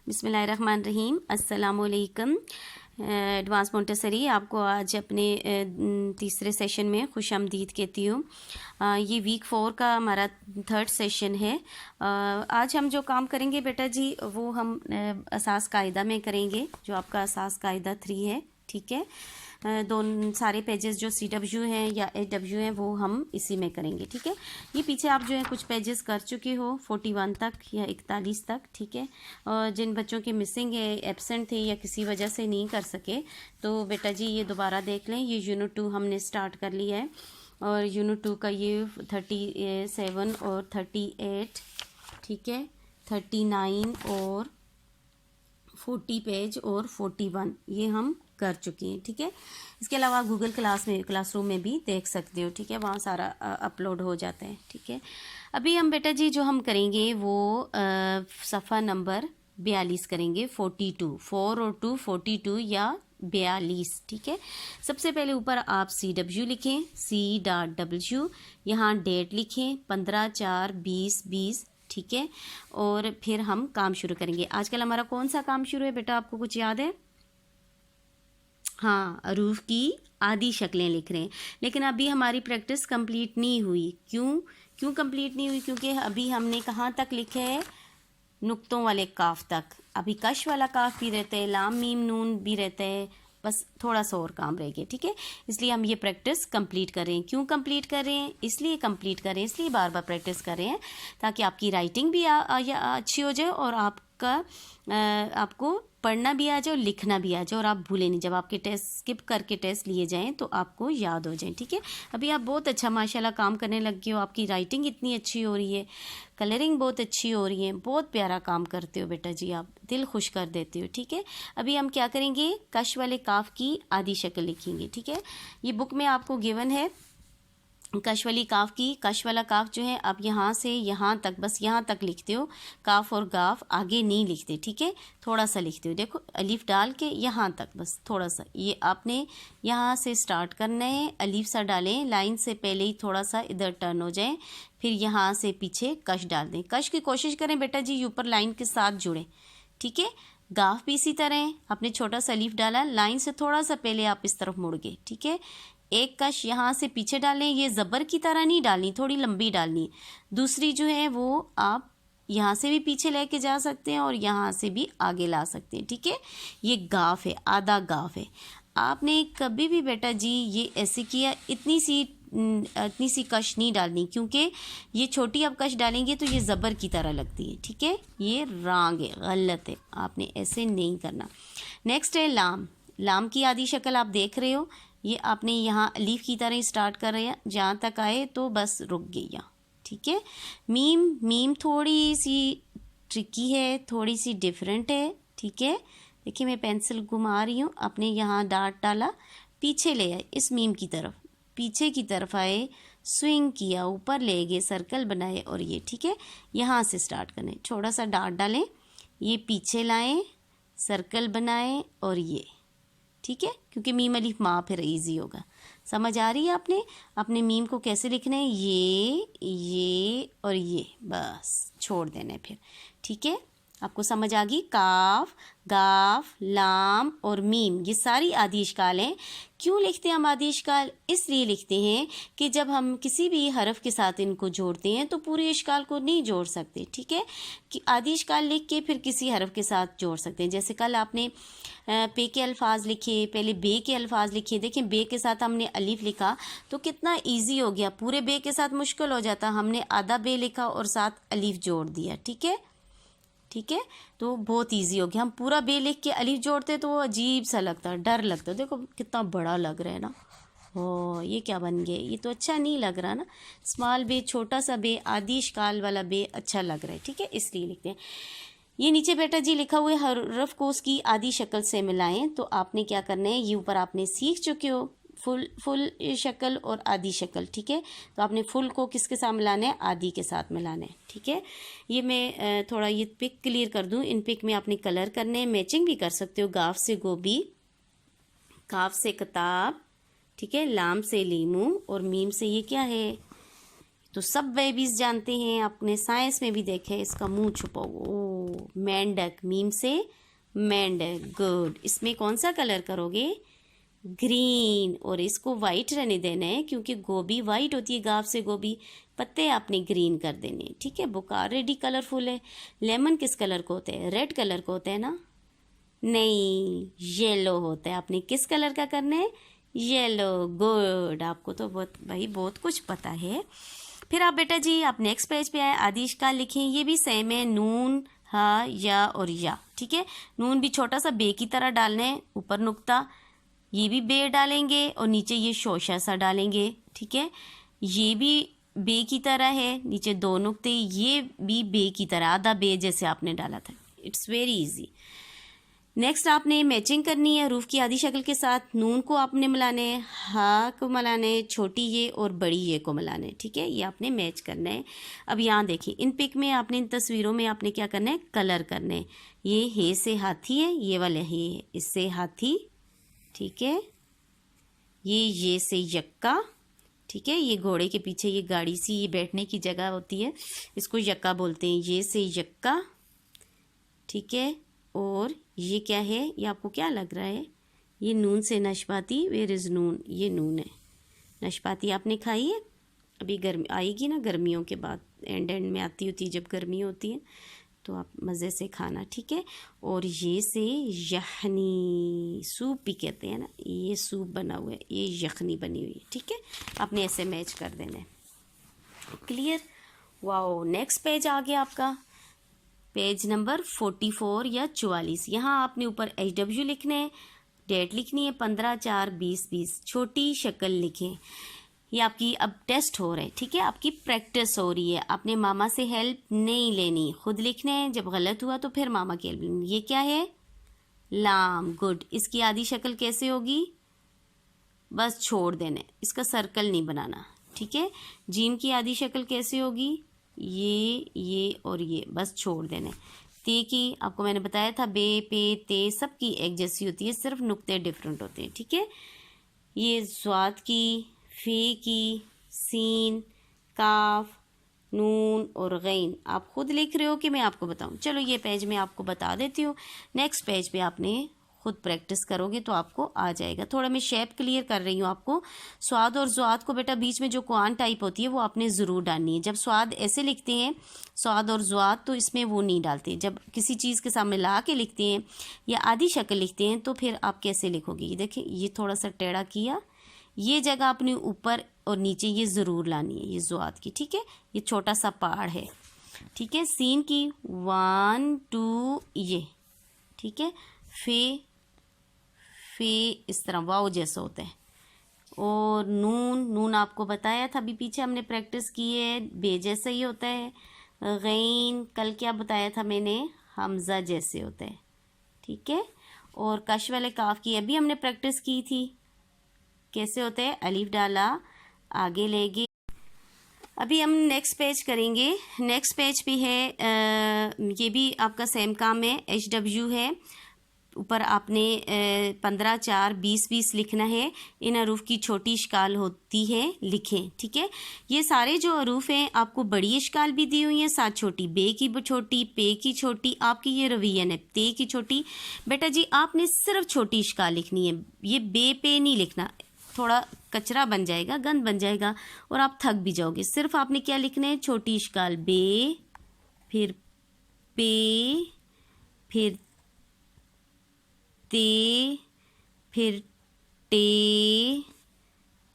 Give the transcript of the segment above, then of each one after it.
बिस्मिल्लाहिर्रहमानिर्रहीम। अस्सलामुअलैकुम। Advance Montessori आपको आज अपने तीसरे सेशन में खुशामदीद कहती हूँ। ये वीक 4 का हमारा थर्ड सेशन है। आज हम जो काम करेंगे बेटा जी वो हम असास कायदा में करेंगे, जो आपका असास कायदा 3 है। ठीक है, दोनों सारे पेजेस जो CW हैं या AW हैं वो हम इसी में करेंगे। ठीक है, ये पीछे आप जो है कुछ पेजेस कर चुके हो 41 तक या 41 तक। ठीक है, और जिन बच्चों के मिसिंग है, एब्सेंट थे या किसी वजह से नहीं कर सके, तो बेटा जी ये दोबारा देख लें। ये यूनिट 2 हमने स्टार्ट कर लिया है और यूनिट 2 का ये 37 और 38, ठीक है, 39 और 40 पेज और 41 ये हम कर चुके हैं। ठीक है, इसके अलावा गूगल क्लासरूम में भी देख सकते हो। ठीक है, वहाँ सारा अपलोड हो जाता है। ठीक है, अभी हम बेटा जी जो हम करेंगे वो सफ़ा नंबर 42 करेंगे। 42 4 और 2 42 या 42। ठीक है, सबसे पहले ऊपर आप CW लिखें, C.W, यहाँ डेट लिखें 15/4/2020। ठीक है, और फिर हम काम शुरू करेंगे। आजकल हमारा कौन सा काम शुरू है बेटा, आपको कुछ याद है? हाँ, अरूफ की आधी शक्लें लिख रहे हैं, लेकिन अभी हमारी प्रैक्टिस कंप्लीट नहीं हुई। क्यों कंप्लीट नहीं हुई? क्योंकि अभी हमने कहाँ तक लिखे है? नुक्तों वाले काफ तक। अभी कश वाला काफ भी रहता है, लाम मीम नून भी रहता है, बस थोड़ा सा और काम रह गया। ठीक है, इसलिए हम ये प्रैक्टिस कंप्लीट कर रहे हैं। क्यों कंप्लीट कर रहे हैं? इसलिए कंप्लीट कर रहे हैं, इसलिए बार बार प्रैक्टिस कर रहे हैं ताकि आपकी राइटिंग भी अच्छी हो जाए और आपको पढ़ना भी आ जाए और लिखना भी आ जाए और आप भूले नहीं। जब आपके टेस्ट स्किप करके टेस्ट लिए जाएं तो आपको याद हो जाए। ठीक है, अभी आप बहुत अच्छा माशाल्लाह काम करने लग गए हो। आपकी राइटिंग इतनी अच्छी हो रही है, कलरिंग बहुत अच्छी हो रही है, बहुत प्यारा काम करते हो बेटा जी, आप दिल खुश कर देते हो। ठीक है, अभी हम क्या करेंगे? कश वाले काफ की आधी शक्ल लिखेंगे। ठीक है, ये बुक में आपको गिवन है कश वाली काफ की। कश वाला काफ जो है आप यहाँ से यहाँ तक, बस यहाँ तक लिखते हो। काफ और गाफ आगे नहीं लिखते। ठीक है, थोड़ा सा लिखते हो। देखो अलीफ डाल के यहाँ तक, बस थोड़ा सा। ये आपने यहाँ से स्टार्ट करना है, अलीफ सा डालें, लाइन से पहले ही थोड़ा सा इधर टर्न हो जाए, फिर यहाँ से पीछे कश डाल दें। कश की कोशिश करें बेटा जी ऊपर लाइन के साथ जुड़े। ठीक है, गाफ भी इसी तरह, आपने छोटा सा अलीफ डाला, लाइन से थोड़ा सा पहले आप इस तरफ मुड़ गए। ठीक है, एक कश यहाँ से पीछे डालें, ये ज़बर की तरह नहीं डालनी, थोड़ी लंबी डालनी। दूसरी जो है वो आप यहाँ से भी पीछे लेके जा सकते हैं और यहाँ से भी आगे ला सकते हैं। ठीक है, ये गाफ है, आधा गाफ है। आपने कभी भी बेटा जी ये ऐसे किया, इतनी सी कश नहीं डालनी, क्योंकि ये छोटी आप कश डालेंगे तो ये ज़बर की तरह लगती है। ठीक है, ये रॉन्ग है, गलत है, आपने ऐसे नहीं करना। नेक्स्ट है लाम। लाम की आधी शक्ल आप देख रहे हो, ये आपने यहाँ अलीफ की तरह स्टार्ट कर रहे हैं, जहाँ तक आए तो बस रुक गई यहाँ। ठीक है, मीम थोड़ी सी ट्रिकी है, थोड़ी सी डिफरेंट है। ठीक है, देखिए मैं पेंसिल घुमा रही हूँ, आपने यहाँ डाट डाला, पीछे ले आए इस मीम की तरफ, पीछे की तरफ आए, स्विंग किया, ऊपर ले गए, सर्कल बनाए और ये। ठीक है, यहाँ से स्टार्ट करें, थोड़ा सा डाट डालें, ये पीछे लाएं, सर्कल बनाएं और ये। ठीक है, क्योंकि मीम अलीफ माँ फिर इजी होगा। समझ आ रही है आपने? अपने मीम को कैसे लिखना है? ये और ये, बस छोड़ देना है फिर। ठीक है, आपको समझ आ गई? काफ, गाफ, लाम और मीम ये सारी आधी इश्काल हैं। क्यों लिखते हैं हम आधी इश्काल? इसलिए लिखते हैं कि जब हम किसी भी हरफ के साथ इनको जोड़ते हैं तो पूरे इश्काल को नहीं जोड़ सकते। ठीक है, कि आधी इश्काल लिख के फिर किसी हरफ के साथ जोड़ सकते हैं। जैसे कल आपने पे के अल्फाज लिखे, पहले बे के अल्फाज लिखे। देखें बे के साथ हमने अलीफ लिखा तो कितना इजी हो गया। पूरे बे के साथ मुश्किल हो जाता, हमने आधा बे लिखा और साथ अलीफ जोड़ दिया। ठीक है, ठीक है, तो बहुत इजी हो गया। हम पूरा बे लिख के अलीफ जोड़ते तो वो अजीब सा लगता, डर लगता। देखो कितना बड़ा लग रहा है ना। ओ ये क्या बन गया? ये तो अच्छा नहीं लग रहा ना। स्मॉल बे, छोटा सा बे, आधी इश्काल वाला बे अच्छा लग रहा है। ठीक है, इसलिए लिखते हैं। ये नीचे बेटा जी लिखा हुआ है हरफ को उसकी आधी शक्ल से मिलाएं। तो आपने क्या करना है, ये ऊपर आपने सीख चुके हो फुल शक्ल और आधी शक्ल। ठीक है, तो आपने फुल को किसके साथ मिलाना है? आधी के साथ मिलाना है। ठीक है, ये मैं थोड़ा ये पिक क्लियर कर दूं। इन पिक में आपने कलर करने हैं, मैचिंग भी कर सकते हो। गाफ से गोभी, काफ से किताब, ठीक है, लाम से लीमू और मीम से ये क्या है? तो सब बेबीज जानते हैं, आपने साइंस में भी देखा है, इसका मुंह छुपा हुआ। ओ मेंढक, मीम से मेंढक, गुड। इसमें कौन सा कलर करोगे? ग्रीन। और इसको वाइट रहने देना है क्योंकि गोभी वाइट होती है, गाव से गोभी। पत्ते आपने ग्रीन कर देने, ठीक है। बुक ऑलरेडी कलरफुल है। लेमन किस कलर को होता है? रेड कलर को होता है ना? नहीं, येलो होता है। आपने किस कलर का करना है? Yellow, good. आपको तो बहुत कुछ पता है। फिर आप बेटा जी आप नेक्स्ट पेज पे आए, आदिश का लिखें। ये भी सेम है, नून, हा, या और या, ठीक है। नून भी छोटा सा बे की तरह डालना है, ऊपर नुक्ता, ये भी बे डालेंगे और नीचे ये शोशा सा डालेंगे, ठीक है। ये भी बे की तरह है, नीचे दो नुक्ते, ये भी बे की तरह, आधा बे जैसे आपने डाला था। It's very easy. नेक्स्ट आपने मैचिंग करनी है रूफ की आधी शक्ल के साथ। नून को आपने मिलाने है, हा को मिलाने है, छोटी ये और बड़ी ये को मिलाने है, ठीक है। ये आपने मैच करना है। अब यहाँ देखिए, इन पिक में आपने, इन तस्वीरों में आपने क्या करना है? कलर करने हैं। ये हे से हाथी है, ये वाले हे है, इससे हाथी, ठीक है। ये से यक्का, ठीक है। ये घोड़े के पीछे ये गाड़ी सी, ये बैठने की जगह होती है, इसको यक्का बोलते हैं। ये से यक्का, ठीक है। और ये क्या है? ये आपको क्या लग रहा है? ये नून से नाशपाती, वेयर इज़ नून? ये नून है। नाशपाती आपने खाई है? अभी गर्मी आएगी ना, गर्मियों के बाद एंड में आती होती है, जब गर्मी होती है तो आप मज़े से खाना, ठीक है। और ये से यखनी, सूप भी कहते हैं ना, ये सूप बना हुआ है, ये यखनी बनी हुई है, ठीक है। आपने ऐसे मैच कर देना है। क्लियर? वाओ, नेक्स्ट पेज आ गया आपका, पेज नंबर 44 या 44। यहाँ आपने ऊपर HW लिखना है, डेट लिखनी है 15/4/2020, छोटी शक्ल लिखें। ये आपकी अब टेस्ट हो रहा है, ठीक है, आपकी प्रैक्टिस हो रही है। आपने मामा से हेल्प नहीं लेनी, खुद लिखना है। जब गलत हुआ तो फिर मामा की हेल्प लेनी। ये क्या है? लाम, गुड। इसकी आधी शक्ल कैसे होगी? बस छोड़ देना, इसका सर्कल नहीं बनाना, ठीक है। जीम की आधी शक्ल कैसे होगी? ये और ये, बस छोड़ देना। ते की आपको मैंने बताया था, बे, पे, ते सबकी एक जैसी होती है, सिर्फ नुक्ते डिफरेंट होते हैं, ठीक है। ये ज़्वाद की, फे की, सीन, काफ, नून और गैन आप खुद लिख रहे हो कि मैं आपको बताऊं? चलो ये पेज मैं आपको बता देती हूँ। नेक्स्ट पेज पे आपने खुद प्रैक्टिस करोगे तो आपको आ जाएगा। थोड़ा मैं शेप क्लियर कर रही हूँ आपको। स्वाद और ज़्वाद को बेटा बीच में जो क्वान टाइप होती है वो आपने ज़रूर डालनी है। जब स्वाद ऐसे लिखते हैं, स्वाद और ज़्वाद, तो इसमें वो नहीं डालते। जब किसी चीज़ के सामने ला के लिखते हैं या आधी शक्ल लिखते हैं तो फिर आप कैसे लिखोगे? ये देखिए, ये थोड़ा सा टेढ़ा किया, ये जगह अपने ऊपर और नीचे ये ज़रूर लानी है, ये ज़्वाद की, ठीक है। ये छोटा सा पहाड़ है, ठीक है। सीन की 1 2 ये, ठीक है। फे इस तरह वाव जैसा होता है। और नून आपको बताया था, अभी पीछे हमने प्रैक्टिस की है, बे जैसा ही होता है। गैन कल क्या बताया था मैंने? हमज़ा जैसे होता है, ठीक है। और कश वाले काफ की अभी हमने प्रैक्टिस की थी, कैसे होता है? अलीफ डाला, आगे ले गए। अभी हम नेक्स्ट पेज करेंगे। नेक्स्ट पेज पे है ये भी आपका सेम काम है, HW है। ऊपर आपने 15/4/2020 लिखना है। इन अरूफ की छोटी इश्काल होती है, लिखें, ठीक है। ये सारे जो अरूफ हैं आपको बड़ी इश्काल भी दी हुई है, साथ छोटी, बे की छोटी, पे की छोटी, आपकी ये रवियन है, ते की छोटी। बेटा जी आपने सिर्फ छोटी इश्काल लिखनी है, ये बे पे नहीं लिखना, थोड़ा कचरा बन जाएगा, गंद बन जाएगा और आप थक भी जाओगे। सिर्फ आपने क्या लिखना है? छोटी इश्काल, बे, फिर पे, फिर ते, फिर टे,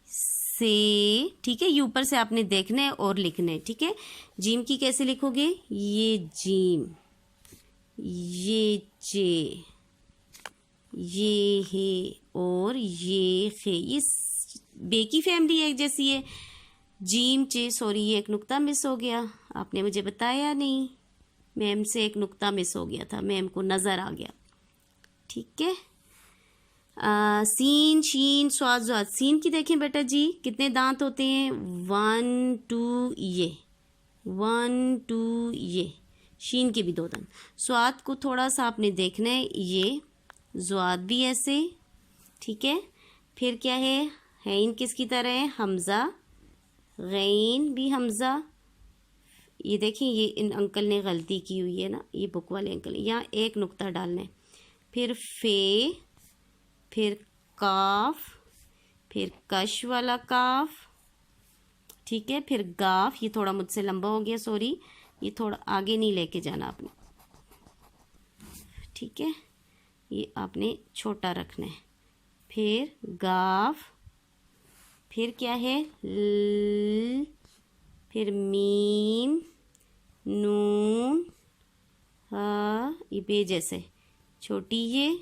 से, ठीक है। ये ऊपर से आपने देखना है और लिखना है, ठीक है। जीम की कैसे लिखोगे? ये जीम, ये जे, ये है और ये खे। ये बे की फैमिली एक जैसी है। जीम चे, सॉरी ये एक नुक्ता मिस हो गया, आपने मुझे बताया नहीं, मैम से एक नुक्ता मिस हो गया था, मैम को नज़र आ गया, ठीक है। सीन, शीन, स्वाद, ज़्वाद। सीन की देखें बेटा जी कितने दांत होते हैं? 1 2 ये, 1 2 ये। शीन के भी 2 दांत। स्वाद को थोड़ा सा आपने देखना है, ये ज़्वाद भी ऐसे, ठीक है। फिर क्या है इन किसकी तरह है? हमज़ा, गैन भी हमज़ा, ये देखिए, ये इन अंकल ने गलती की हुई है ना, ये बुक वाले अंकल, यहाँ एक नुक्ता डालना है, फिर फे, फिर काफ, फिर कश वाला काफ, ठीक है, फिर गाफ। ये थोड़ा मुझसे लंबा हो गया, सॉरी, ये थोड़ा आगे नहीं लेके जाना आपने, ठीक है, ये आपने छोटा रखना है। फिर गाफ, फिर क्या है ल, फिर मीम, नून, हा, ये बे जैसे छोटी ये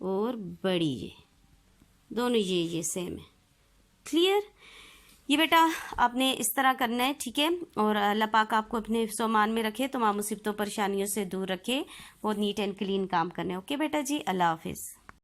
और बड़ी ये, दोनों ये सेम है। क्लियर? ये बेटा आपने इस तरह करना है, ठीक है। और अल्लाह पाक आपको अपने सामान में रखे, तमाम मुसीबतों परेशानियों से दूर रखे, बहुत नीट एंड क्लीन काम करना है। ओके बेटा जी, अल्लाह हाफिज़।